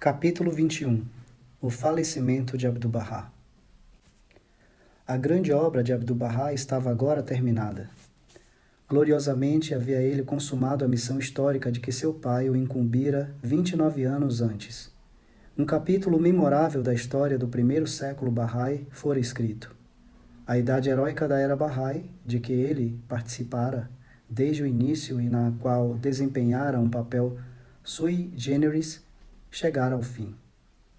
Capítulo 21. O falecimento de Abdu'l-Bahá. A grande obra de Abdu'l-Bahá estava agora terminada. Gloriosamente havia ele consumado a missão histórica de que seu pai o incumbira 29 anos antes. Um capítulo memorável da história do primeiro século Bahá'í fora escrito. A idade heróica da era Bahá'í, de que ele participara desde o início e na qual desempenhara um papel sui generis, chegara ao fim.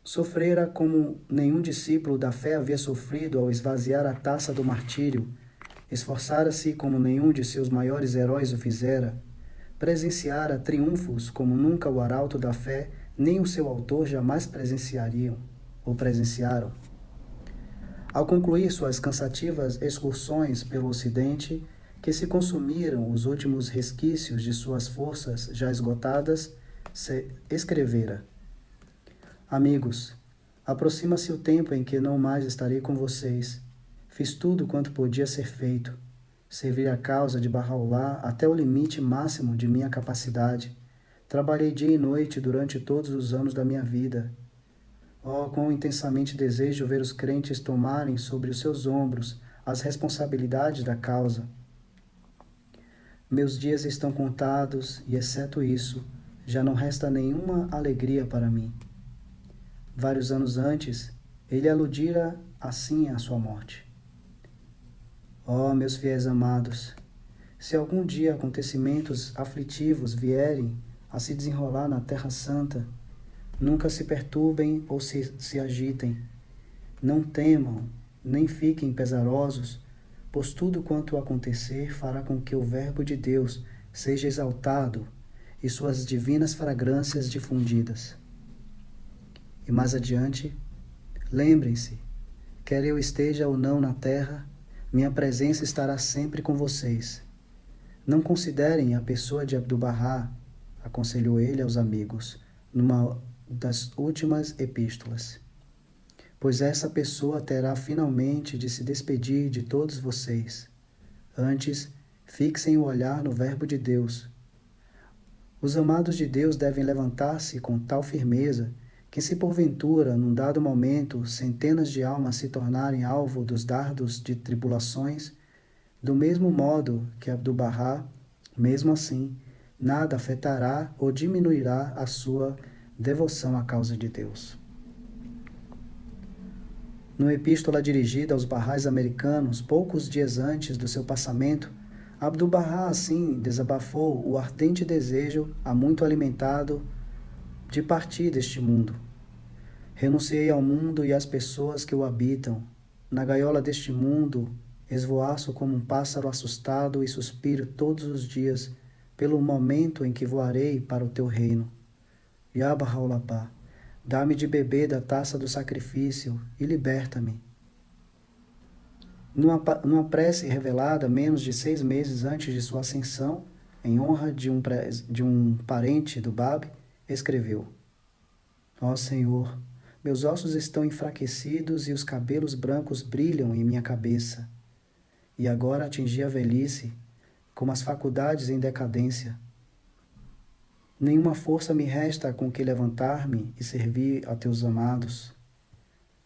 Sofrera como nenhum discípulo da fé havia sofrido ao esvaziar a taça do martírio, esforçara-se como nenhum de seus maiores heróis o fizera, presenciara triunfos como nunca o arauto da fé nem o seu autor jamais presenciariam ou presenciaram. Ao concluir suas cansativas excursões pelo Ocidente, que se consumiram os últimos resquícios de suas forças já esgotadas, escrevera: Amigos, aproxima-se o tempo em que não mais estarei com vocês. Fiz tudo quanto podia ser feito. Servi a causa de Bahá'u'lláh até o limite máximo de minha capacidade. Trabalhei dia e noite durante todos os anos da minha vida. Oh, quão intensamente desejo ver os crentes tomarem sobre os seus ombros as responsabilidades da causa. Meus dias estão contados e, exceto isso, já não resta nenhuma alegria para mim. Vários anos antes, ele aludira assim à sua morte. Oh, meus fiéis amados, se algum dia acontecimentos aflitivos vierem a se desenrolar na Terra Santa, nunca se perturbem ou se agitem. Não temam, nem fiquem pesarosos, pois tudo quanto acontecer fará com que o Verbo de Deus seja exaltado e suas divinas fragrâncias difundidas. E mais adiante, lembrem-se, quer eu esteja ou não na terra, minha presença estará sempre com vocês. Não considerem a pessoa de Abdu'l-Bahá, aconselhou ele aos amigos, numa das últimas epístolas, pois essa pessoa terá finalmente de se despedir de todos vocês. Antes, fixem o olhar no Verbo de Deus. Os amados de Deus devem levantar-se com tal firmeza que, se porventura, num dado momento, centenas de almas se tornarem alvo dos dardos de tribulações, do mesmo modo que Abdu'l-Bahá, mesmo assim, nada afetará ou diminuirá a sua devoção à causa de Deus. Numa epístola dirigida aos Bahás americanos, poucos dias antes do seu passamento, Abdu'l-Bahá assim desabafou o ardente desejo, há muito alimentado, de partir deste mundo. Renunciei ao mundo e às pessoas que o habitam. Na gaiola deste mundo, esvoaço como um pássaro assustado e suspiro todos os dias pelo momento em que voarei para o teu reino. Ya Bahá'u'lláh, dá-me de beber da taça do sacrifício e liberta-me. Numa prece revelada menos de 6 meses antes de sua ascensão, em honra de um parente do Bab, escreveu: Ó Senhor, meus ossos estão enfraquecidos e os cabelos brancos brilham em minha cabeça. E agora atingi a velhice, com as faculdades em decadência. Nenhuma força me resta com que levantar-me e servir a teus amados.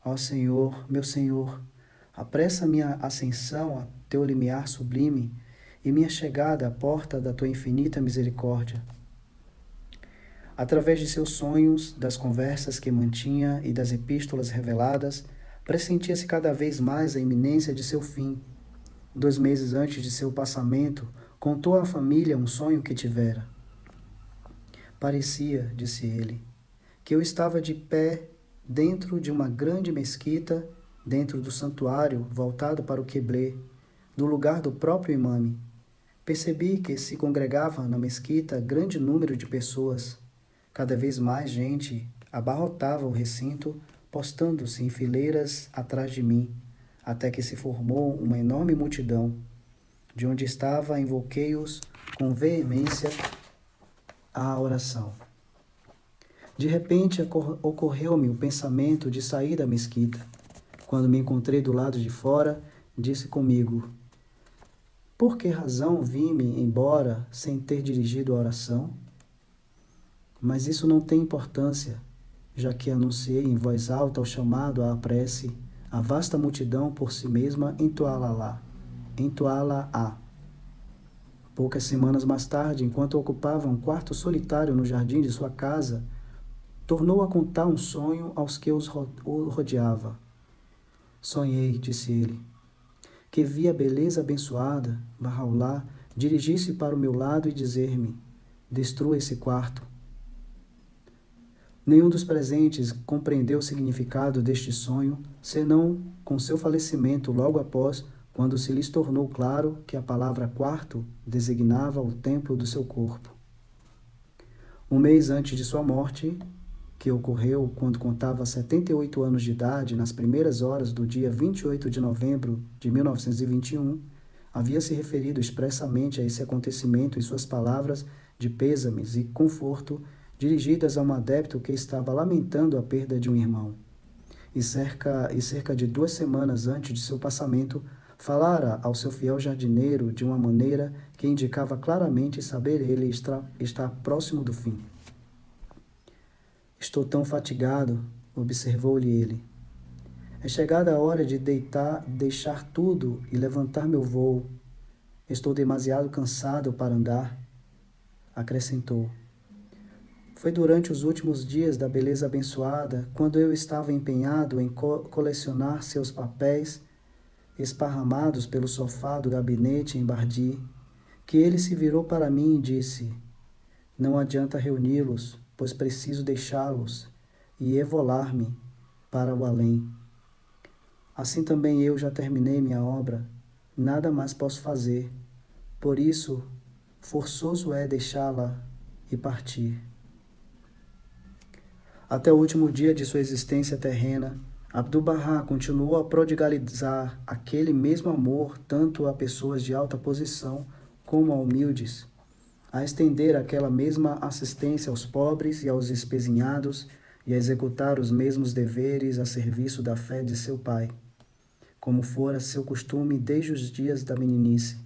Ó Senhor, meu Senhor, apressa minha ascensão a teu limiar sublime e minha chegada à porta da tua infinita misericórdia. Através de seus sonhos, das conversas que mantinha e das epístolas reveladas, pressentia-se cada vez mais a iminência de seu fim. 2 meses antes de seu passamento, contou à família um sonho que tivera. Parecia, disse ele, que eu estava de pé dentro de uma grande mesquita, dentro do santuário voltado para o Quiblé, no lugar do próprio imame. Percebi que se congregava na mesquita grande número de pessoas. Cada vez mais gente abarrotava o recinto, postando-se em fileiras atrás de mim, até que se formou uma enorme multidão. De onde estava, invoquei-os com veemência à oração. De repente ocorreu-me o pensamento de sair da mesquita. Quando me encontrei do lado de fora, disse comigo: Por que razão vim-me embora sem ter dirigido a oração? Mas isso não tem importância. já que anunciei em voz alta o chamado à prece, a vasta multidão por si mesma entoá-la-á. Poucas semanas mais tarde, enquanto ocupava um quarto solitário no jardim de sua casa, tornou a contar um sonho aos que o rodeava. Sonhei, disse ele, que vi a beleza abençoada, Bahá'u'lláh, dirigir-se para o meu lado e dizer-me: destrua esse quarto. Nenhum dos presentes compreendeu o significado deste sonho, senão com seu falecimento logo após, quando se lhes tornou claro que a palavra quarto designava o templo do seu corpo. Um mês antes de sua morte, que ocorreu quando contava 78 anos de idade, nas primeiras horas do dia 28 de novembro de 1921, havia se referido expressamente a esse acontecimento em suas palavras de pêsames e conforto dirigidas a um adepto que estava lamentando a perda de um irmão. E cerca de 2 semanas antes de seu passamento, falara ao seu fiel jardineiro de uma maneira que indicava claramente saber ele estar próximo do fim. Estou tão fatigado, observou-lhe ele. É chegada a hora de deixar tudo e levantar meu vôo. Estou demasiado cansado para andar, acrescentou. Foi durante os últimos dias da beleza abençoada, quando eu estava empenhado em colecionar seus papéis, esparramados pelo sofá do gabinete em Bardi, que ele se virou para mim e disse: não adianta reuni-los, pois preciso deixá-los e evolar-me para o além. Assim também eu já terminei minha obra, nada mais posso fazer. Por isso, forçoso é deixá-la e partir. Até o último dia de sua existência terrena, Abdu'l-Bahá continuou a prodigalizar aquele mesmo amor tanto a pessoas de alta posição como a humildes, a estender aquela mesma assistência aos pobres e aos espezinhados e a executar os mesmos deveres a serviço da fé de seu pai, como fora seu costume desde os dias da meninice.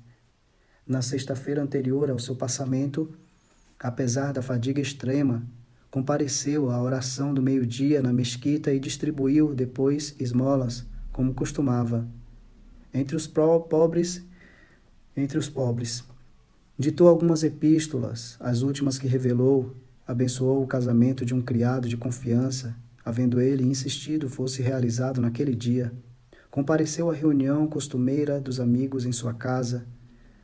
Na sexta-feira anterior ao seu passamento, apesar da fadiga extrema, compareceu à oração do meio-dia na mesquita e distribuiu depois esmolas, como costumava, entre os pobres. Ditou algumas epístolas, as últimas que revelou, abençoou o casamento de um criado de confiança, havendo ele insistido fosse realizado naquele dia. Compareceu à reunião costumeira dos amigos em sua casa,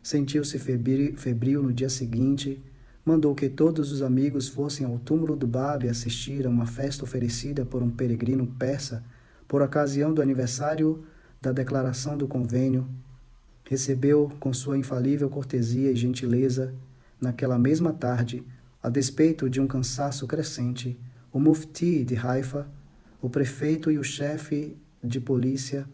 sentiu-se febril no dia seguinte, mandou que todos os amigos fossem ao túmulo do Báb assistir a uma festa oferecida por um peregrino persa por ocasião do aniversário da declaração do convênio. Recebeu com sua infalível cortesia e gentileza, naquela mesma tarde, a despeito de um cansaço crescente, o mufti de Haifa, o prefeito e o chefe de polícia,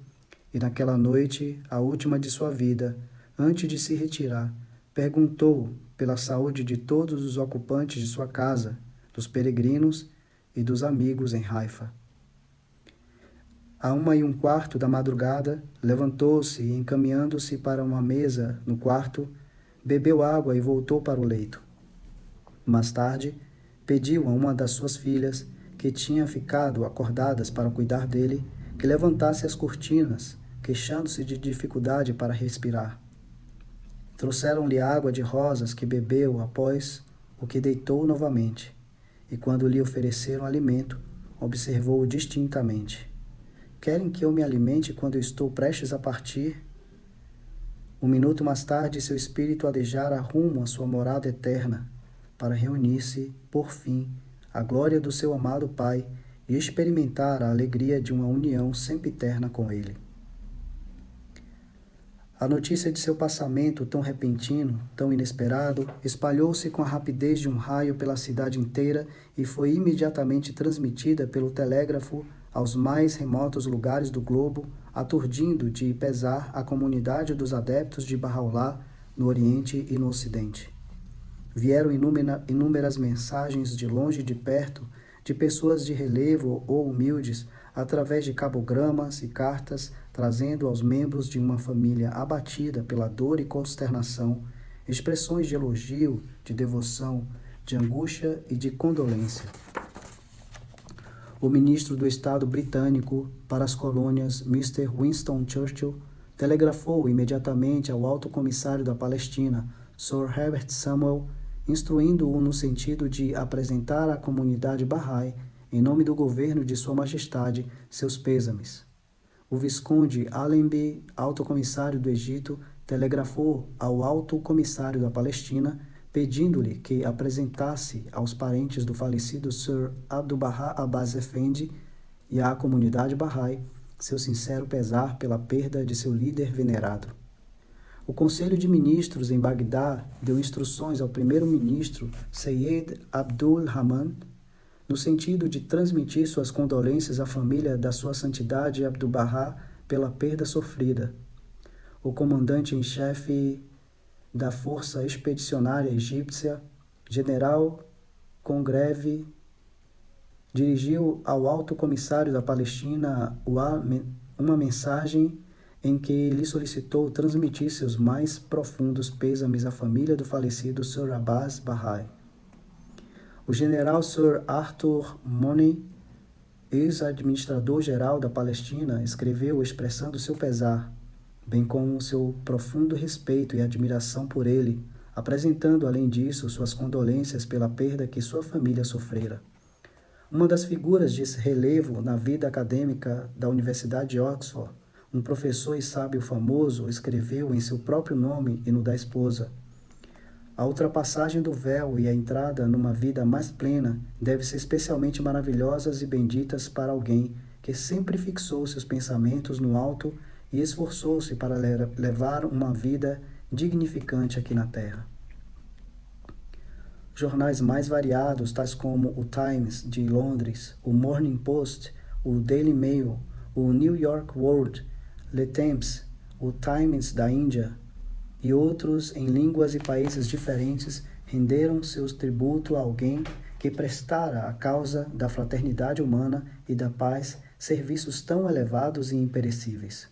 e naquela noite, a última de sua vida, antes de se retirar, perguntou pela saúde de todos os ocupantes de sua casa, dos peregrinos e dos amigos em Haifa. À 1:15 da madrugada, levantou-se e, encaminhando-se para uma mesa no quarto, bebeu água e voltou para o leito. Mais tarde, pediu a uma das suas filhas, que tinha ficado acordadas para cuidar dele, que levantasse as cortinas, queixando-se de dificuldade para respirar. Trouxeram-lhe água de rosas que bebeu após o que deitou novamente, e quando lhe ofereceram alimento, observou-o distintamente. Querem que eu me alimente quando eu estou prestes a partir? Um minuto mais tarde, seu espírito adejara rumo à sua morada eterna, para reunir-se, por fim, à glória do seu amado Pai e experimentar a alegria de uma união sempiterna com ele. A notícia de seu passamento tão repentino, tão inesperado, espalhou-se com a rapidez de um raio pela cidade inteira e foi imediatamente transmitida pelo telégrafo aos mais remotos lugares do globo, aturdindo de pesar a comunidade dos adeptos de Bahá'u'lláh no Oriente e no Ocidente. Vieram inúmeras mensagens de longe e de perto, de pessoas de relevo ou humildes, através de cabogramas e cartas, trazendo aos membros de uma família abatida pela dor e consternação, expressões de elogio, de devoção, de angústia e de condolência. o ministro do Estado britânico para as colônias, Mr. Winston Churchill, telegrafou imediatamente ao alto comissário da Palestina, Sir Herbert Samuel, instruindo-o no sentido de apresentar à comunidade Bahá'í, em nome do governo de Sua Majestade, seus pêsames. O Visconde Allenby, alto comissário do Egito, telegrafou ao alto comissário da Palestina, pedindo-lhe que apresentasse aos parentes do falecido Sir Abdu'l-Bahá Abbas Effendi e à comunidade Bahá'í seu sincero pesar pela perda de seu líder venerado. O Conselho de Ministros em Bagdá deu instruções ao primeiro-ministro Syed Abdul Rahman no sentido de transmitir suas condolências à família da Sua Santidade Abdu'l-Bahá pela perda sofrida. O comandante-em-chefe da Força Expedicionária Egípcia, General Congreve, dirigiu ao alto comissário da Palestina uma mensagem em que lhe solicitou transmitir seus mais profundos pêsames à família do falecido Sir Abbas Bahá'í. O general Sir Arthur Money, ex-administrador-geral da Palestina, escreveu expressando seu pesar, bem como seu profundo respeito e admiração por ele, apresentando, além disso, suas condolências pela perda que sua família sofrera. Uma das figuras de relevo na vida acadêmica da Universidade de Oxford, um professor e sábio famoso, escreveu em seu próprio nome e no da esposa: a ultrapassagem do véu e a entrada numa vida mais plena devem ser especialmente maravilhosas e benditas para alguém que sempre fixou seus pensamentos no alto e esforçou-se para levar uma vida dignificante aqui na Terra. Jornais mais variados, tais como o Times de Londres, o Morning Post, o Daily Mail, o New York World, Le Temps, o Times da Índia e outros em línguas e países diferentes, renderam seus tributo a alguém que prestara à causa da fraternidade humana e da paz serviços tão elevados e imperecíveis.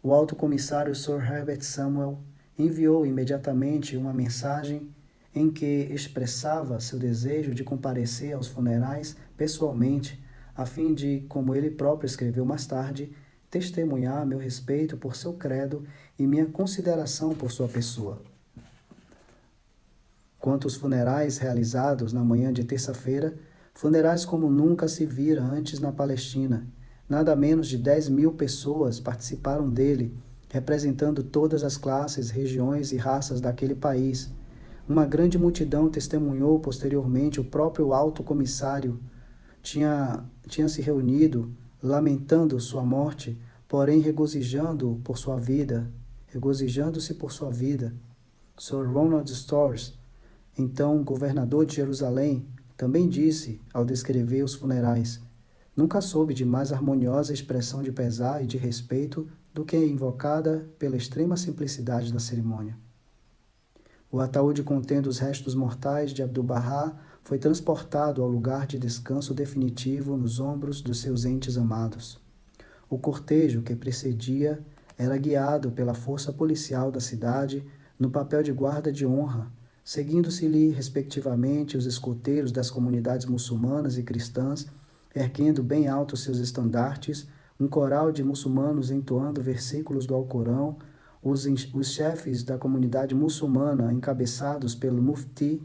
O alto comissário Sir Herbert Samuel enviou imediatamente uma mensagem em que expressava seu desejo de comparecer aos funerais pessoalmente, a fim de, como ele próprio escreveu mais tarde, testemunhar meu respeito por seu credo e minha consideração por sua pessoa. Quanto aos funerais realizados na manhã de terça-feira, funerais como nunca se vira antes na Palestina, nada menos de 10.000 pessoas participaram dele, representando todas as classes, regiões e raças daquele país. Uma grande multidão testemunhou posteriormente o próprio alto comissário. Tinha se reunido, lamentando sua morte, porém regozijando-se por sua vida. Sir Ronald Storrs, então governador de Jerusalém, também disse, ao descrever os funerais: nunca soube de mais harmoniosa expressão de pesar e de respeito do que invocada pela extrema simplicidade da cerimônia. O ataúde contendo os restos mortais de Abdu'l-Bahá foi transportado ao lugar de descanso definitivo nos ombros dos seus entes amados. O cortejo que precedia era guiado pela força policial da cidade no papel de guarda de honra, seguindo-se-lhe, respectivamente, os escoteiros das comunidades muçulmanas e cristãs, erguendo bem alto seus estandartes, um coral de muçulmanos entoando versículos do Alcorão, os chefes da comunidade muçulmana encabeçados pelo mufti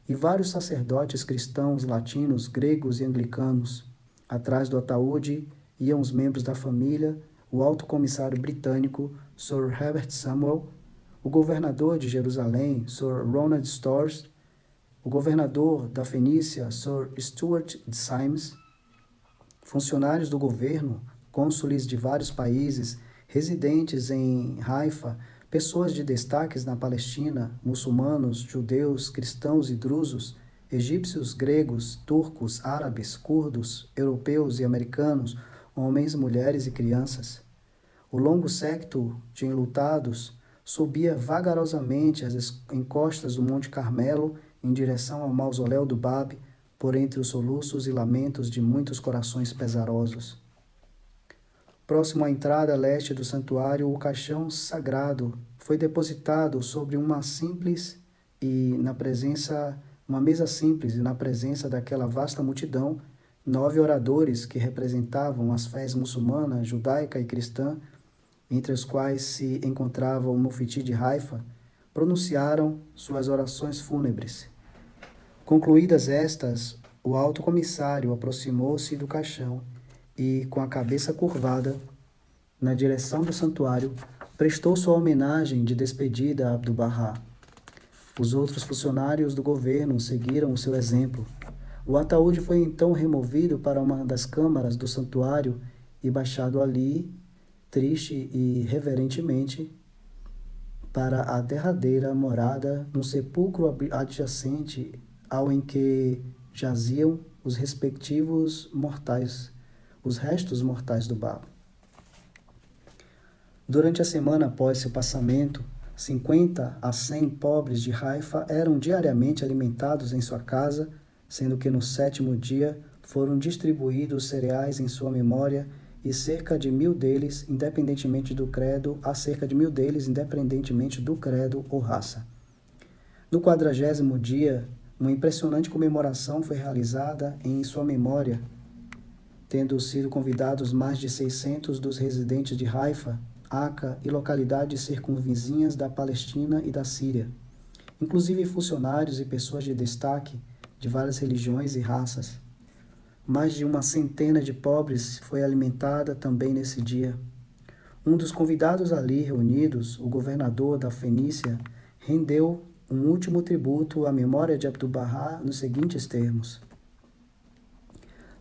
e vários sacerdotes cristãos, latinos, gregos e anglicanos. Atrás do ataúde iam os membros da família, o alto comissário britânico, Sir Herbert Samuel, o governador de Jerusalém, Sir Ronald Storrs, o governador da Fenícia, Sir Stuart Symes, funcionários do governo, cônsules de vários países, residentes em Haifa, pessoas de destaques na Palestina, muçulmanos, judeus, cristãos e drusos, egípcios, gregos, turcos, árabes, curdos, europeus e americanos, homens, mulheres e crianças. O longo séquito de enlutados subia vagarosamente as encostas do Monte Carmelo em direção ao mausoléu do Bab, por entre os soluços e lamentos de muitos corações pesarosos. Próximo à entrada leste do santuário, o caixão sagrado foi depositado sobre uma mesa simples e na presença daquela vasta multidão 9 oradores que representavam as fés muçulmana, judaica e cristã, entre os quais se encontrava o Mufti de Haifa, pronunciaram suas orações fúnebres. Concluídas estas, o alto comissário aproximou-se do caixão e, com a cabeça curvada, na direção do santuário, prestou sua homenagem de despedida a Abdu'l-Bahá. Os outros funcionários do governo seguiram o seu exemplo. O ataúde foi então removido para uma das câmaras do santuário e baixado ali, triste e reverentemente, para a derradeira morada num sepulcro adjacente ao em que jaziam os respectivos mortais, os restos mortais do Bab. Durante a semana após seu passamento, 50 a 100 pobres de Haifa eram diariamente alimentados em sua casa, sendo que no 7º dia foram distribuídos cereais em sua memória e cerca de 1.000 deles, independentemente do credo, ou raça. No 40º dia, uma impressionante comemoração foi realizada em sua memória, tendo sido convidados mais de 600 dos residentes de Haifa, Aca e localidades circunvizinhas da Palestina e da Síria, inclusive funcionários e pessoas de destaque de várias religiões e raças. Mais de uma centena de pobres foi alimentada também nesse dia. Um dos convidados ali reunidos, o governador da Fenícia, rendeu um último tributo à memória de Abdu'l-Bahá nos seguintes termos: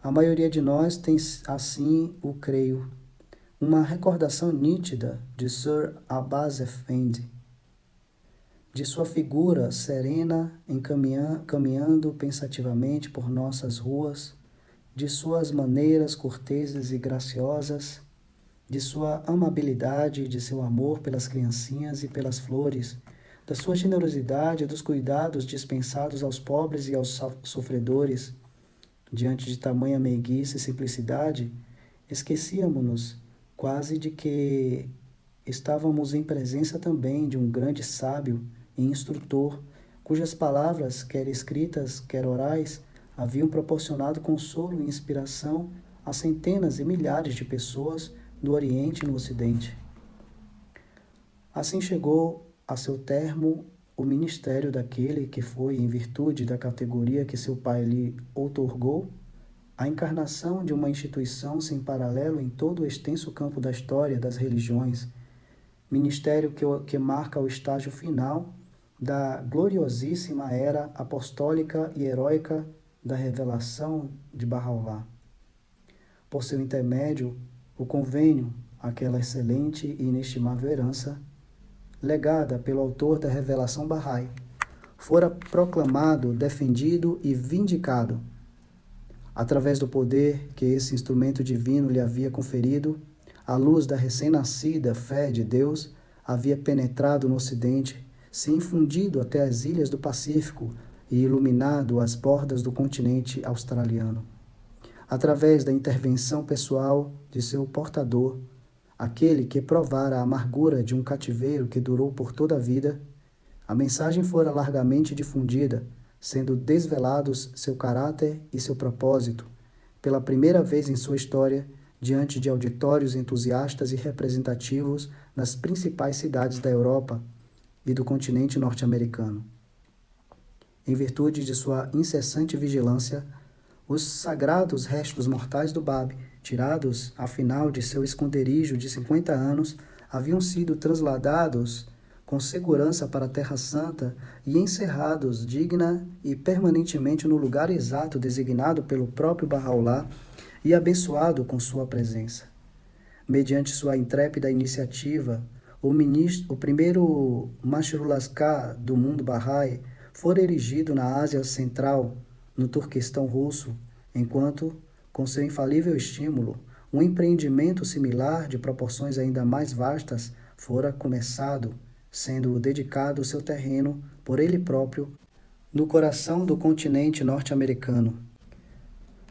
a maioria de nós tem, assim o creio, uma recordação nítida de Sir Abbas Effendi, de sua figura serena caminhando pensativamente por nossas ruas, de suas maneiras corteses e graciosas, de sua amabilidade e de seu amor pelas criancinhas e pelas flores, da sua generosidade e dos cuidados dispensados aos pobres e aos sofredores. Diante de tamanha meiguice e simplicidade, esquecíamos-nos quase de que estávamos em presença também de um grande sábio e instrutor, cujas palavras, quer escritas, quer orais, haviam proporcionado consolo e inspiração a centenas e milhares de pessoas no Oriente e no Ocidente. Assim chegou a seu termo o ministério daquele que foi, em virtude da categoria que seu pai lhe outorgou, a encarnação de uma instituição sem paralelo em todo o extenso campo da história das religiões, ministério que marca o estágio final da gloriosíssima era apostólica e heróica da revelação de Bahá'u'lláh. Por seu intermédio, o convênio, aquela excelente e inestimável herança, legada pelo autor da revelação Bahá'í, fora proclamado, defendido e vindicado. Através do poder que esse instrumento divino lhe havia conferido, a luz da recém-nascida fé de Deus havia penetrado no Ocidente, se infundido até as ilhas do Pacífico e iluminado as bordas do continente australiano. Através da intervenção pessoal de seu portador, aquele que provara a amargura de um cativeiro que durou por toda a vida, a mensagem fora largamente difundida, sendo desvelados seu caráter e seu propósito, pela primeira vez em sua história, diante de auditórios entusiastas e representativos nas principais cidades da Europa e do continente norte-americano. Em virtude de sua incessante vigilância, os sagrados restos mortais do Bab, tirados, afinal, de seu esconderijo de 50 anos, haviam sido transladados com segurança para a Terra Santa e encerrados digna e permanentemente no lugar exato designado pelo próprio Bahá'u'lláh e abençoado com sua presença. Mediante sua intrépida iniciativa, o primeiro Mashrul Askar do mundo Bahá'í fora erigido na Ásia Central, no Turquestão russo, enquanto, com seu infalível estímulo, um empreendimento similar de proporções ainda mais vastas fora começado, sendo dedicado seu terreno por ele próprio no coração do continente norte-americano.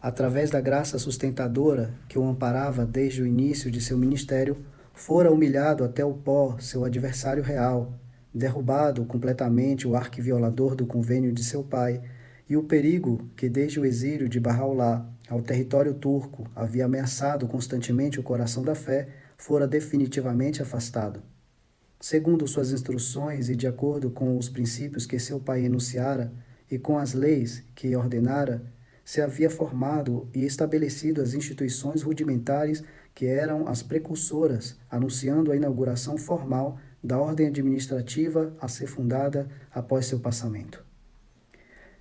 Através da graça sustentadora que o amparava desde o início de seu ministério, fora humilhado até o pó seu adversário real, derrubado completamente o arquiviolador do convênio de seu pai e o perigo que desde o exílio de Bahá'u'lláh ao território turco havia ameaçado constantemente o coração da fé fora definitivamente afastado. Segundo suas instruções e de acordo com os princípios que seu pai enunciara e com as leis que ordenara, se havia formado e estabelecido as instituições rudimentares que eram as precursoras, anunciando a inauguração formal da ordem administrativa a ser fundada após seu passamento.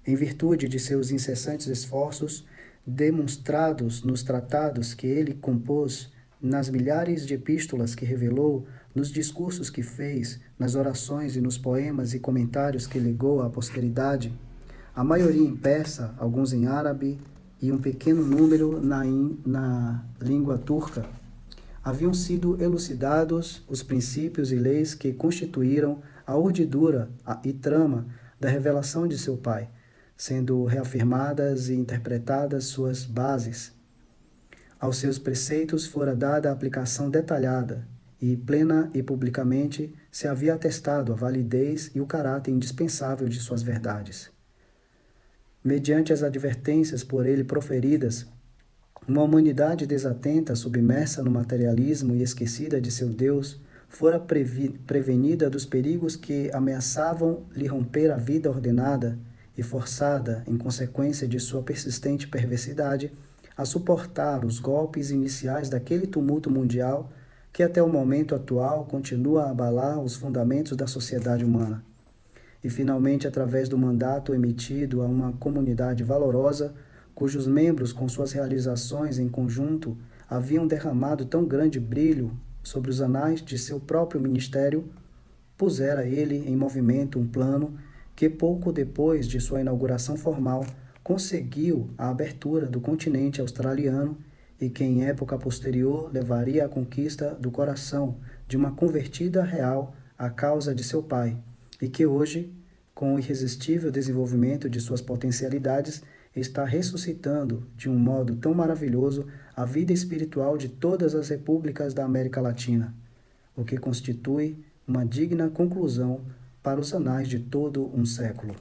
Em virtude de seus incessantes esforços, demonstrados nos tratados que ele compôs, nas milhares de epístolas que revelou, nos discursos que fez, nas orações e nos poemas e comentários que legou à posteridade, a maioria em persa, alguns em árabe e um pequeno número na língua turca, haviam sido elucidados os princípios e leis que constituíram a urdidura e trama da revelação de seu pai, sendo reafirmadas e interpretadas suas bases. Aos seus preceitos fora dada a aplicação detalhada, e plena e publicamente se havia atestado a validez e o caráter indispensável de suas verdades. Mediante as advertências por ele proferidas, uma humanidade desatenta, submersa no materialismo e esquecida de seu Deus, fora prevenida dos perigos que ameaçavam lhe romper a vida ordenada e forçada, em consequência de sua persistente perversidade, a suportar os golpes iniciais daquele tumulto mundial que até o momento atual continua a abalar os fundamentos da sociedade humana. E finalmente, através do mandato emitido a uma comunidade valorosa, cujos membros, com suas realizações em conjunto, haviam derramado tão grande brilho sobre os anais de seu próprio ministério, pusera ele em movimento um plano que, pouco depois de sua inauguração formal, conseguiu a abertura do continente australiano e que, em época posterior, levaria à conquista do coração de uma convertida real à causa de seu pai, e que hoje, com o irresistível desenvolvimento de suas potencialidades, está ressuscitando, de um modo tão maravilhoso, a vida espiritual de todas as repúblicas da América Latina, o que constitui uma digna conclusão para os anais de todo um século.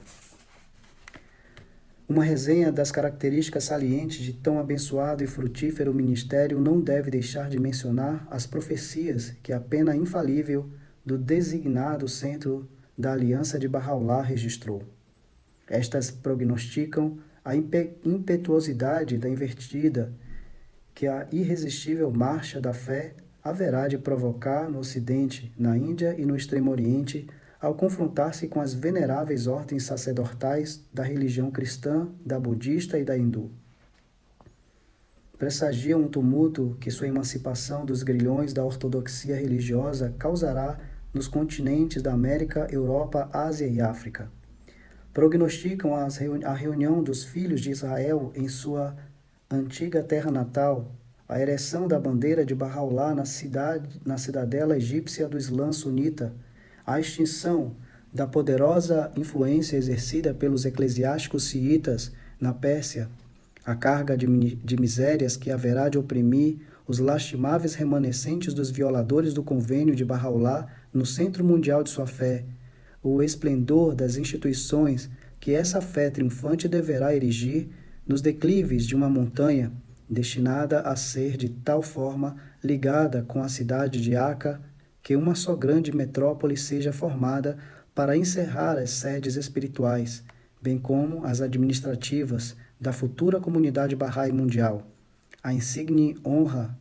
Uma resenha das características salientes de tão abençoado e frutífero ministério não deve deixar de mencionar as profecias que a pena infalível do designado centro da Aliança de Bahá'u'lláh registrou. Estas prognosticam a impetuosidade da invertida que a irresistível marcha da fé haverá de provocar no Ocidente, na Índia e no Extremo Oriente, ao confrontar-se com as veneráveis ordens sacerdotais da religião cristã, da budista e da hindu. Pressagiam um tumulto que sua emancipação dos grilhões da ortodoxia religiosa causará nos continentes da América, Europa, Ásia e África. Prognosticam a reunião dos filhos de Israel em sua antiga terra natal, a ereção da bandeira de Bahá'u'lláh na cidadela egípcia do Islã sunita, a extinção da poderosa influência exercida pelos eclesiásticos xiitas na Pérsia, a carga de misérias que haverá de oprimir os lastimáveis remanescentes dos violadores do convênio de Bahá'u'lláh no centro mundial de sua fé, o esplendor das instituições que essa fé triunfante deverá erigir nos declives de uma montanha destinada a ser de tal forma ligada com a cidade de Aca que uma só grande metrópole seja formada para encerrar as sedes espirituais, bem como as administrativas da futura comunidade Bahá'í mundial. A insigne honra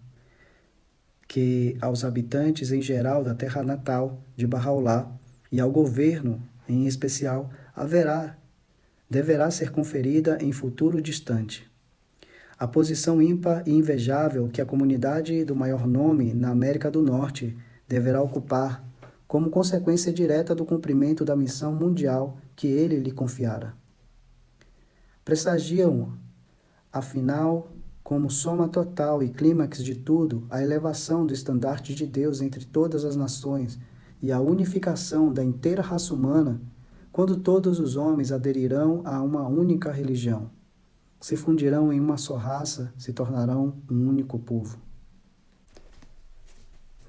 que aos habitantes em geral da terra natal de Bahá'u'lláh e ao governo em especial deverá ser conferida em futuro distante. A posição ímpar e invejável que a comunidade do maior nome na América do Norte deverá ocupar como consequência direta do cumprimento da missão mundial que ele lhe confiara. Pressagiam, afinal, como soma total e clímax de tudo, a elevação do estandarte de Deus entre todas as nações e a unificação da inteira raça humana, quando todos os homens aderirão a uma única religião, se fundirão em uma só raça, se tornarão um único povo.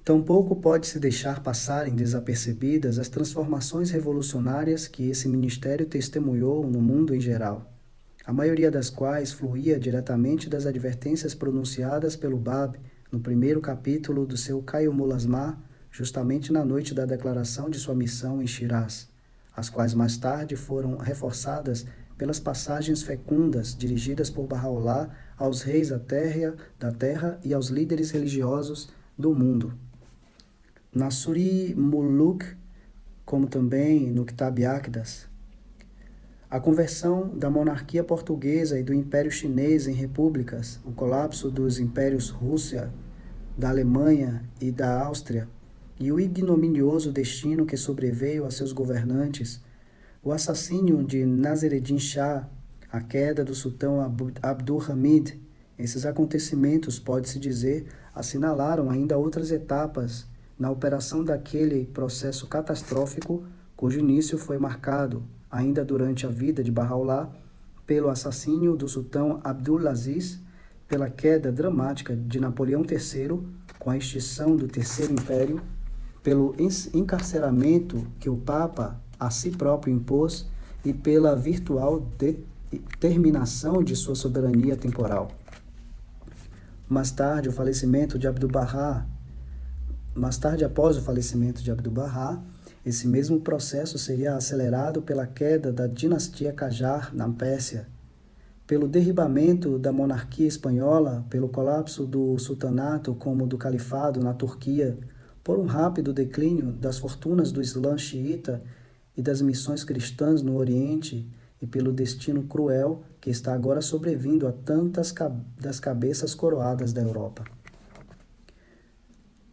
Tampouco pode-se deixar passarem desapercebidas as transformações revolucionárias que esse ministério testemunhou no mundo em geral, a maioria das quais fluía diretamente das advertências pronunciadas pelo Bab no primeiro capítulo do seu Qayyum-ul-Azma, justamente na noite da declaração de sua missão em Shiraz, as quais mais tarde foram reforçadas pelas passagens fecundas dirigidas por Baha'u'lláh aos reis da terra e aos líderes religiosos do mundo. Na Suri Muluk, como também no Kitab Aqdas, a conversão da monarquia portuguesa e do Império Chinês em repúblicas, o colapso dos impérios Rússia, da Alemanha e da Áustria, e o ignominioso destino que sobreveio a seus governantes, o assassínio de Nasreddin Shah, a queda do sultão Abdul Hamid, esses acontecimentos, pode-se dizer, assinalaram ainda outras etapas na operação daquele processo catastrófico cujo início foi marcado, ainda durante a vida de Baha'u'lláh, pelo assassínio do sultão Abdulaziz, pela queda dramática de Napoleão III, com a extinção do Terceiro Império, pelo encarceramento que o Papa a si próprio impôs e pela virtual terminação de sua soberania temporal. Mais tarde, após o falecimento de Abdu'l-Bahá, esse mesmo processo seria acelerado pela queda da dinastia Qajar na Pérsia, pelo derribamento da monarquia espanhola, pelo colapso do sultanato como do califado na Turquia, por um rápido declínio das fortunas do Islã xiita e das missões cristãs no Oriente, e pelo destino cruel que está agora sobrevindo a tantas das cabeças coroadas da Europa.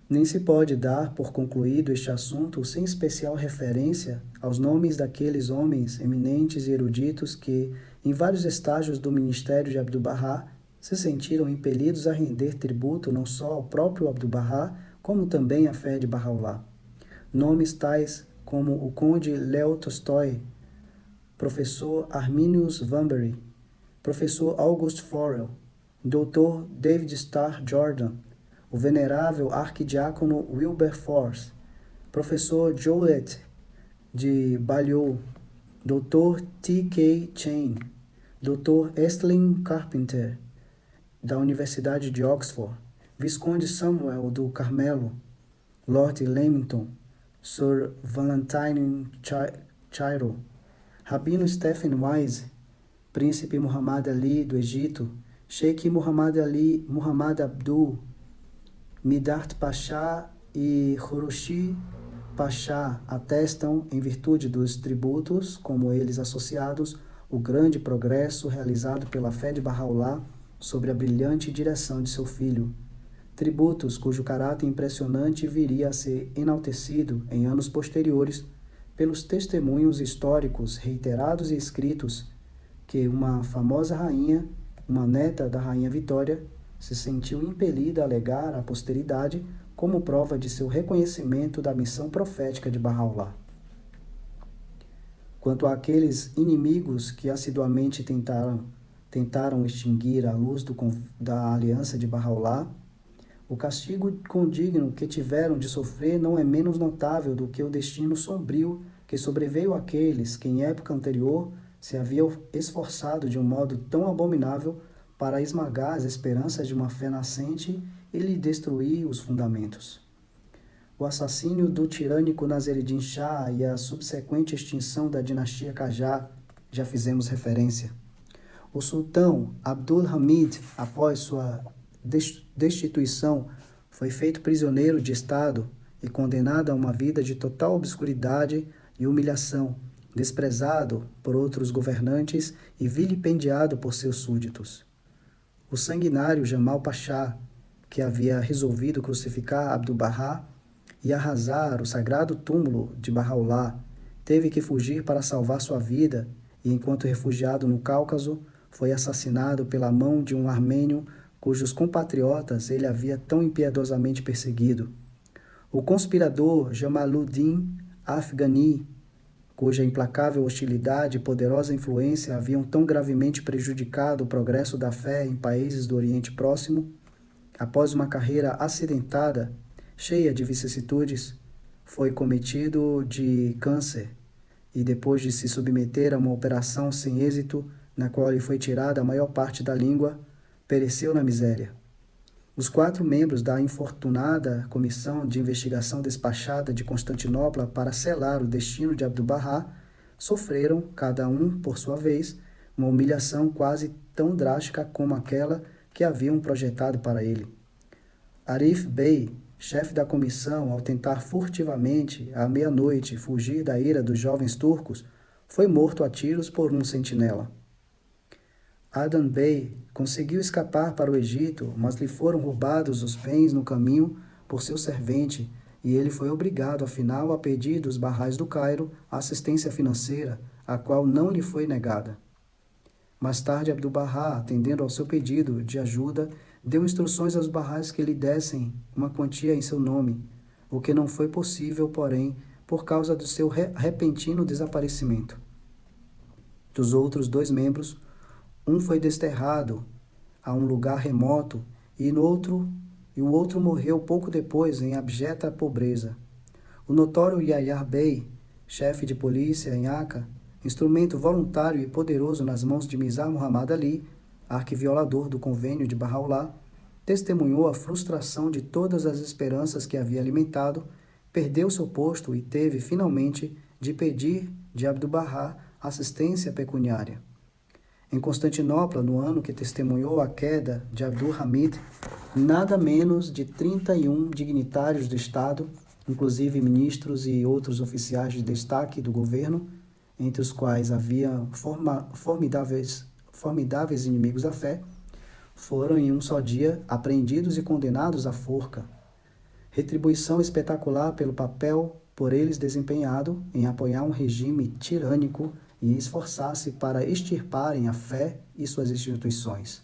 Nem se pode dar por concluído este assunto sem especial referência aos nomes daqueles homens eminentes e eruditos que, em vários estágios do ministério de Abdu'l-Bahá, se sentiram impelidos a render tributo não só ao próprio Abdu'l-Bahá, como também à fé de Baha'u'lláh. Nomes tais como o conde Leo Tolstói, professor Arminius Vanbury, professor August Forel, Dr. David Starr Jordan, o venerável arquidiácono Wilberforce, professor Jowett de Balliol, Dr. T.K. Chain, Dr. Estlin Carpenter, da Universidade de Oxford, Visconde Samuel do Carmelo, Lord Leamington, Sir Valentine Chiro, Rabino Stephen Wise, Príncipe Muhammad Ali do Egito, Sheikh Muhammad Abdul, Midart Pasha e Khurshid Pasha atestam, em virtude dos tributos, como eles associados, o grande progresso realizado pela fé de Baha'u'lláh sobre a brilhante direção de seu filho. Tributos cujo caráter impressionante viria a ser enaltecido em anos posteriores pelos testemunhos históricos reiterados e escritos que uma famosa rainha, uma neta da rainha Vitória, se sentiu impelida a alegar à posteridade como prova de seu reconhecimento da missão profética de Baha'u'lláh. Quanto àqueles inimigos que assiduamente tentaram extinguir a luz da aliança de Baha'u'lláh, o castigo condigno que tiveram de sofrer não é menos notável do que o destino sombrio que sobreveio àqueles que em época anterior se haviam esforçado de um modo tão abominável para esmagar as esperanças de uma fé nascente e lhe destruir os fundamentos. O assassínio do tirânico Nasreddin Shah e a subsequente extinção da dinastia Qajar, já fizemos referência. O sultão Abdul Hamid, após sua destituição, foi feito prisioneiro de Estado e condenado a uma vida de total obscuridade e humilhação, desprezado por outros governantes e vilipendiado por seus súditos. O sanguinário Jamal Pasha, que havia resolvido crucificar Abdu'l-Bahá e arrasar o sagrado túmulo de Baha'u'lláh, teve que fugir para salvar sua vida e, enquanto refugiado no Cáucaso, foi assassinado pela mão de um armênio cujos compatriotas ele havia tão impiedosamente perseguido. O conspirador Jamaluddin Afghani, cuja implacável hostilidade e poderosa influência haviam tão gravemente prejudicado o progresso da fé em países do Oriente Próximo, após uma carreira acidentada, cheia de vicissitudes, foi cometido de câncer e, depois de se submeter a uma operação sem êxito, na qual lhe foi tirada a maior parte da língua, pereceu na miséria. Os 4 membros da infortunada comissão de investigação despachada de Constantinopla para selar o destino de Abdu'l-Bahá sofreram, cada um por sua vez, uma humilhação quase tão drástica como aquela que haviam projetado para ele. Arif Bey, chefe da comissão, ao tentar furtivamente, à meia-noite, fugir da ira dos jovens turcos, foi morto a tiros por um sentinela. Adan Bey conseguiu escapar para o Egito, mas lhe foram roubados os bens no caminho por seu servente, e ele foi obrigado, afinal, a pedir dos barrais do Cairo assistência financeira, a qual não lhe foi negada. Mais tarde, Abdu'l-Bahá, atendendo ao seu pedido de ajuda, deu instruções aos barrais que lhe dessem uma quantia em seu nome, o que não foi possível, porém, por causa do seu repentino desaparecimento. Dos outros 2 membros, um foi desterrado a um lugar remoto e o outro morreu pouco depois em abjeta pobreza. O notório Yahya Bey, chefe de polícia em Aca, instrumento voluntário e poderoso nas mãos de Mirza Muhammad Ali, arquiviolador do convênio de Bahá'u'lláh, testemunhou a frustração de todas as esperanças que havia alimentado, perdeu seu posto e teve, finalmente, de pedir de Abdu'l-Bahá assistência pecuniária. Em Constantinopla, no ano que testemunhou a queda de Abdul-Hamid, nada menos de 31 dignitários do Estado, inclusive ministros e outros oficiais de destaque do governo, entre os quais havia formidáveis inimigos da fé, foram em um só dia apreendidos e condenados à forca. Retribuição espetacular pelo papel por eles desempenhado em apoiar um regime tirânico e esforçar-se para extirparem a fé e suas instituições.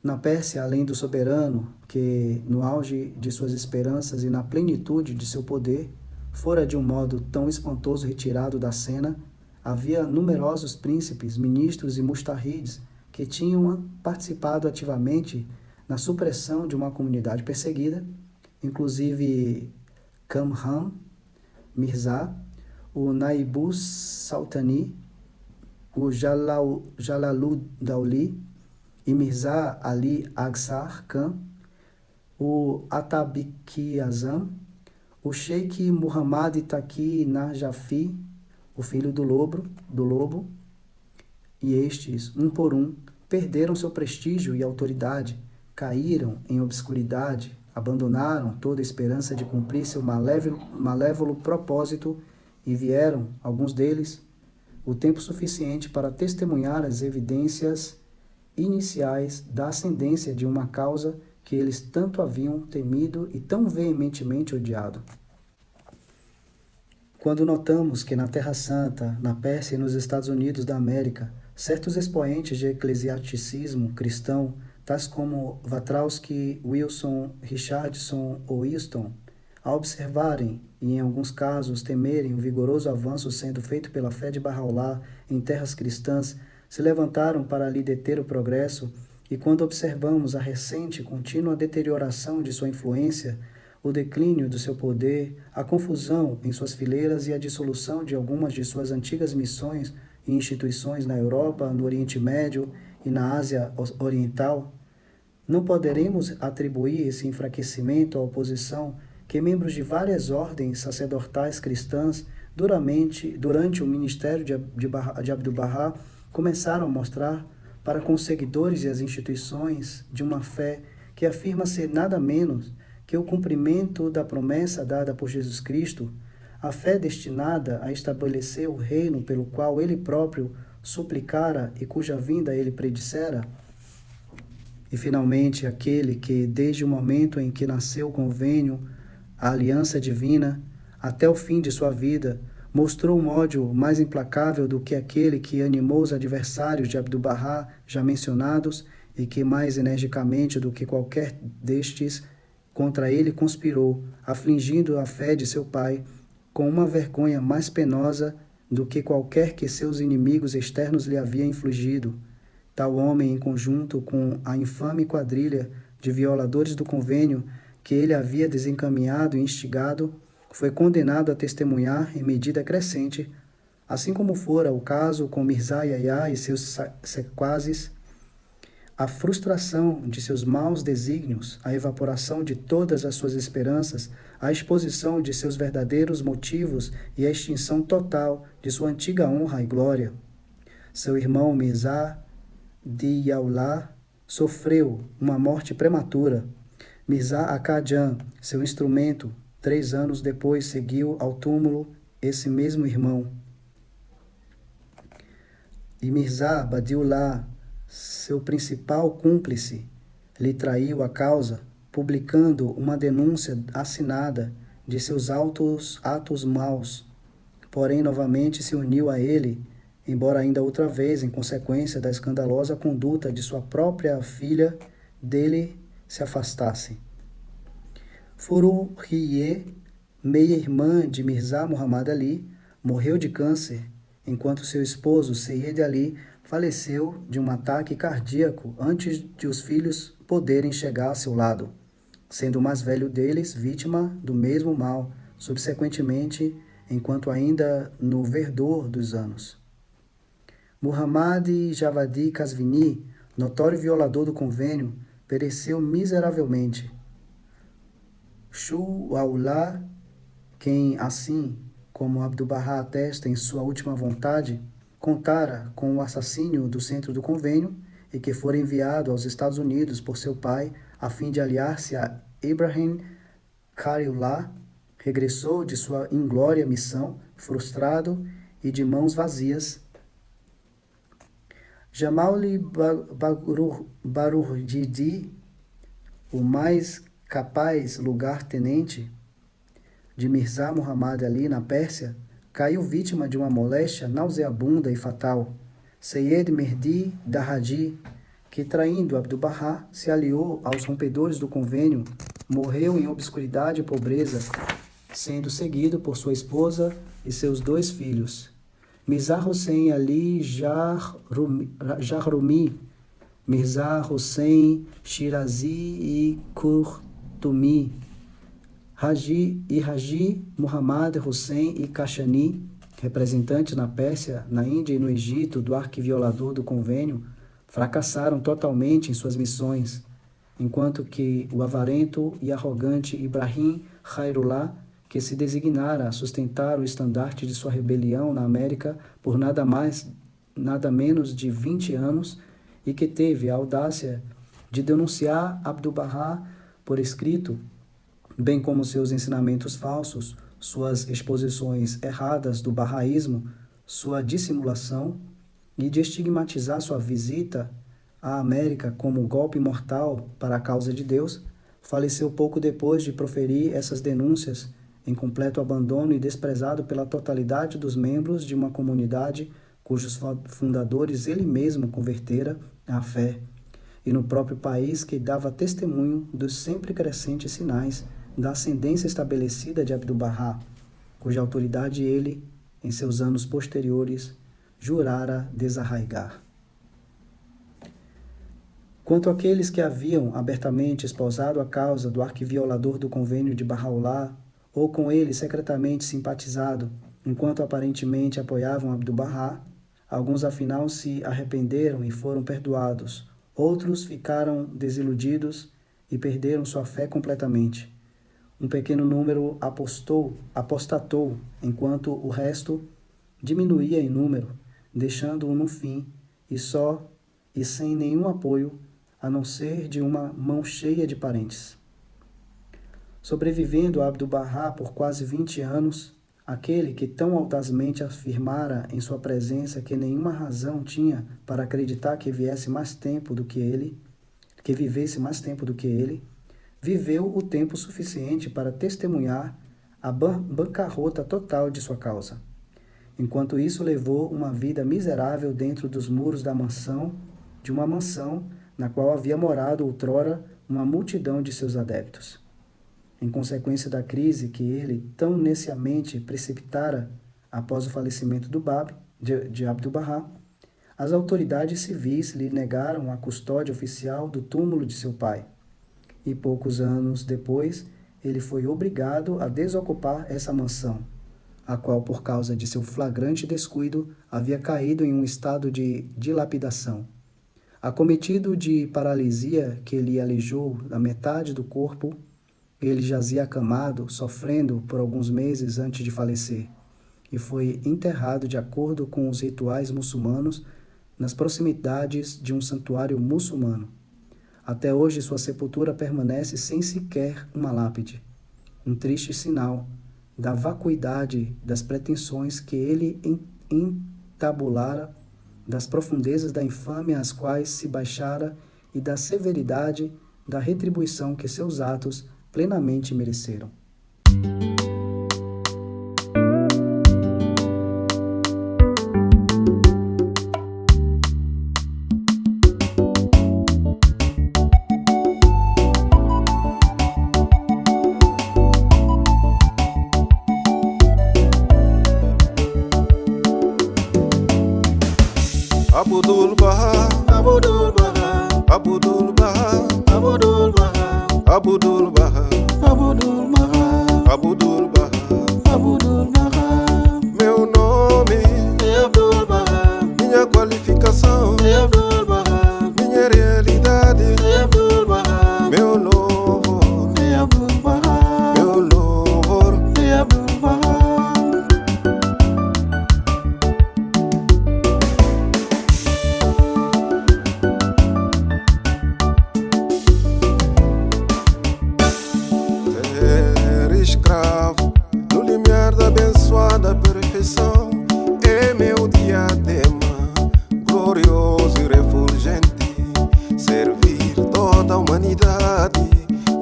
Na Pérsia, além do soberano, que, no auge de suas esperanças e na plenitude de seu poder, fora de um modo tão espantoso retirado da cena, havia numerosos príncipes, ministros e mustarrides que tinham participado ativamente na supressão de uma comunidade perseguida, inclusive Kamran Mirza, o Naibus Sultani, o Jalaluddawli e Mirza Ali Aksar Khan, o Atabiki Azam, o Sheikh Muhammad Taqi Najafi, o filho do lobo, e estes, um por um, perderam seu prestígio e autoridade, caíram em obscuridade, abandonaram toda esperança de cumprir seu malévolo propósito e vieram, alguns deles, o tempo suficiente para testemunhar as evidências iniciais da ascendência de uma causa que eles tanto haviam temido e tão veementemente odiado. Quando notamos que na Terra Santa, na Pérsia e nos Estados Unidos da América, certos expoentes de eclesiasticismo cristão, tais como Watrowski, Wilson, Richardson ou Easton, a observarem e, em alguns casos, temerem o vigoroso avanço sendo feito pela fé de Bahá'u'lláh em terras cristãs, se levantaram para lhe deter o progresso, e quando observamos a recente e contínua deterioração de sua influência, o declínio do seu poder, a confusão em suas fileiras e a dissolução de algumas de suas antigas missões e instituições na Europa, no Oriente Médio e na Ásia Oriental, não poderemos atribuir esse enfraquecimento à oposição que membros de várias ordens sacerdotais cristãs, durante o ministério de Abdu'l-Bahá, começaram a mostrar para com os seguidores e as instituições de uma fé que afirma ser nada menos que o cumprimento da promessa dada por Jesus Cristo, a fé destinada a estabelecer o reino pelo qual ele próprio suplicara e cuja vinda ele predissera. E, finalmente, aquele que, desde o momento em que nasceu o convênio, a aliança divina, até o fim de sua vida, mostrou um ódio mais implacável do que aquele que animou os adversários de Abdu'l-Bahá já mencionados e que mais energicamente do que qualquer destes contra ele conspirou, afligindo a fé de seu pai com uma vergonha mais penosa do que qualquer que seus inimigos externos lhe haviam infligido. Tal homem, em conjunto com a infame quadrilha de violadores do convênio que ele havia desencaminhado e instigado, foi condenado a testemunhar, em medida crescente, Assim como fora o caso com Mirza Yahya e seus sequazes, a frustração de seus maus desígnios, a evaporação de todas as suas esperanças, a exposição de seus verdadeiros motivos e a extinção total de sua antiga honra e glória. Seu irmão Mirza Diyaullah sofreu uma morte prematura. Mirza Akadjan, seu instrumento, 3 anos depois seguiu ao túmulo esse mesmo irmão. E Mirza Badiullah, seu principal cúmplice, lhe traiu a causa, publicando uma denúncia assinada de seus atos maus. Porém, novamente se uniu a ele, embora ainda outra vez, em consequência da escandalosa conduta de sua própria filha, dele se afastasse. Furuhiye, meia-irmã de Mirza Muhammad Ali, morreu de câncer, enquanto seu esposo, Seyyed Ali, faleceu de um ataque cardíaco antes de os filhos poderem chegar a seu lado, sendo o mais velho deles vítima do mesmo mal, subsequentemente, enquanto ainda no verdor dos anos. Muhammad Javadi Kazvini, notório violador do convênio, pereceu miseravelmente. Shu'aullah, quem, assim como Abdu'l-Bahá atesta em sua última vontade, contara com o assassínio do centro do convênio e que fora enviado aos Estados Unidos por seu pai a fim de aliar-se a Ibrahim Khalilullah, regressou de sua inglória missão, frustrado e de mãos vazias. Jamauli Baruhjidi, o mais capaz lugar-tenente de Mirza Muhammad Ali na Pérsia, caiu vítima de uma moléstia nauseabunda e fatal. Seyyed Mehdi Dahaji, que traindo Abdu'l-Bahá se aliou aos rompedores do convênio, morreu em obscuridade e pobreza, sendo seguido por sua esposa e seus 2 filhos. Mirza Hussein Ali Jahrumi, Mirza Hussein Shirazi e Kurtumi, Haji Muhammad Hussein e Kashani, representantes na Pérsia, na Índia e no Egito do arquiviolador do convênio, fracassaram totalmente em suas missões, enquanto que o avarento e arrogante Ibrahim Khairullah, que se designara a sustentar o estandarte de sua rebelião na América por nada menos de 20 anos e que teve a audácia de denunciar Abdu'l-Bahá por escrito, bem como seus ensinamentos falsos, suas exposições erradas do bahaísmo, sua dissimulação, e de estigmatizar sua visita à América como golpe mortal para a causa de Deus, faleceu pouco depois de proferir essas denúncias, em completo abandono e desprezado pela totalidade dos membros de uma comunidade cujos fundadores ele mesmo convertera à fé, e no próprio país que dava testemunho dos sempre crescentes sinais da ascendência estabelecida de Abdu'l-Bahá, cuja autoridade ele, em seus anos posteriores, jurara desarraigar. Quanto àqueles que haviam abertamente espousado a causa do arquiviolador do convênio de Bahá'u'lláh, ou com ele secretamente simpatizado, enquanto aparentemente apoiavam Abdu'l-Bahá, alguns afinal se arrependeram e foram perdoados, outros ficaram desiludidos e perderam sua fé completamente. Um pequeno número apostatou, enquanto o resto diminuía em número, deixando-o no fim, e sem nenhum apoio, a não ser de uma mão cheia de parentes. Sobrevivendo a Abdu'l-Bahá por quase 20 anos, aquele que tão audazmente afirmara em sua presença que nenhuma razão tinha para acreditar que vivesse mais tempo do que ele, viveu o tempo suficiente para testemunhar a bancarrota total de sua causa. Enquanto isso, levou uma vida miserável dentro dos muros de uma mansão na qual havia morado outrora uma multidão de seus adeptos. Em consequência da crise que ele tão neciamente precipitara após o falecimento de Abdu'l-Bahá, as autoridades civis lhe negaram a custódia oficial do túmulo de seu pai. E poucos anos depois, ele foi obrigado a desocupar essa mansão, a qual, por causa de seu flagrante descuido, havia caído em um estado de dilapidação. Acometido de paralisia que lhe alijou da metade do corpo, ele jazia acamado, sofrendo por alguns meses antes de falecer, e foi enterrado de acordo com os rituais muçulmanos nas proximidades de um santuário muçulmano. Até hoje sua sepultura permanece sem sequer uma lápide, um triste sinal da vacuidade das pretensões que ele entabulara, das profundezas da infâmia às quais se baixara e da severidade da retribuição que seus atos plenamente mereceram. Abdul Baha, Abdul Baha, Abdul Baha, Abdul Baha, Abdul Baha, Abdul Baha, Abdul Baha, Abdul Baha. Meu nome é Abdul Baha, minha qualificação é Abdul Baha, minha realidade é Abdul Baha, meu louvor é Abdul Baha, meu louvor é Abdul Baha. Escravo no limiar da abençoada perfeição é meu diadema, glorioso e refulgente. Servir toda a humanidade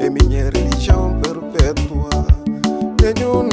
é minha religião perpétua. Tenho